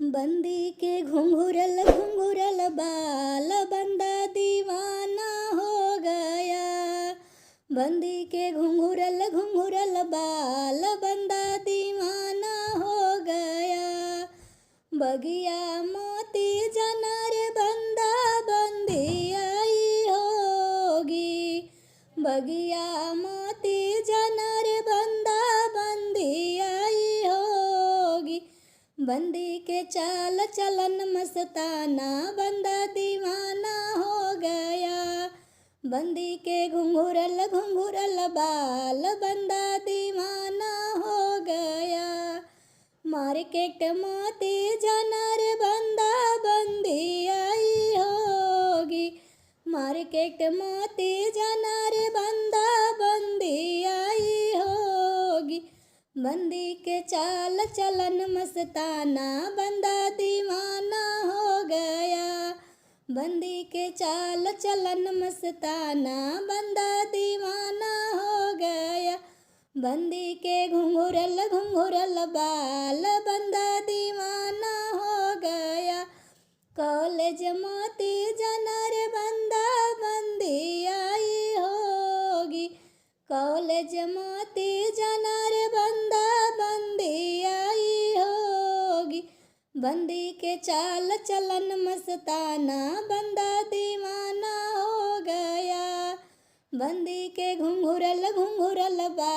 बंदी के घुंघरल घुंघरल बाल बंदा दीवाना हो गया। बंदी के घुंघरल घुंघरल बाल बंदा दीवाना हो गया। बगिया मोती जनर बंदा बंदी आई होगी। बगिया मोती जनर बंदा बंदी आई होगी। बंदी के चाल चलन मस्ताना बंदा दीवाना हो गया। बंदी के घुंघरल घुंघरल बाल बंदा दीवाना हो गया। मार्केट मोती जनर बंदा बंदी आई होगी। मार्केट मोती जनर बंदा बंदी आई होगी। बंदी के चाल चलन मस्ताना बंदा दीवाना हो गया। बंदी के चाल चलन मस्ताना बंदा दीवाना हो गया। बंदी के घुंघरल घुंघरल बाल बंदा दीवाना हो गया। कॉलेज मोती जनर बंदा बंदी आई होगी। कॉलेज मोती जनर बंदा बंदी आई होगी। बंदी के चाल चलन मस्ताना बंदा दीवाना हो गया। बंदी के घुंघरल घुंघरल बाल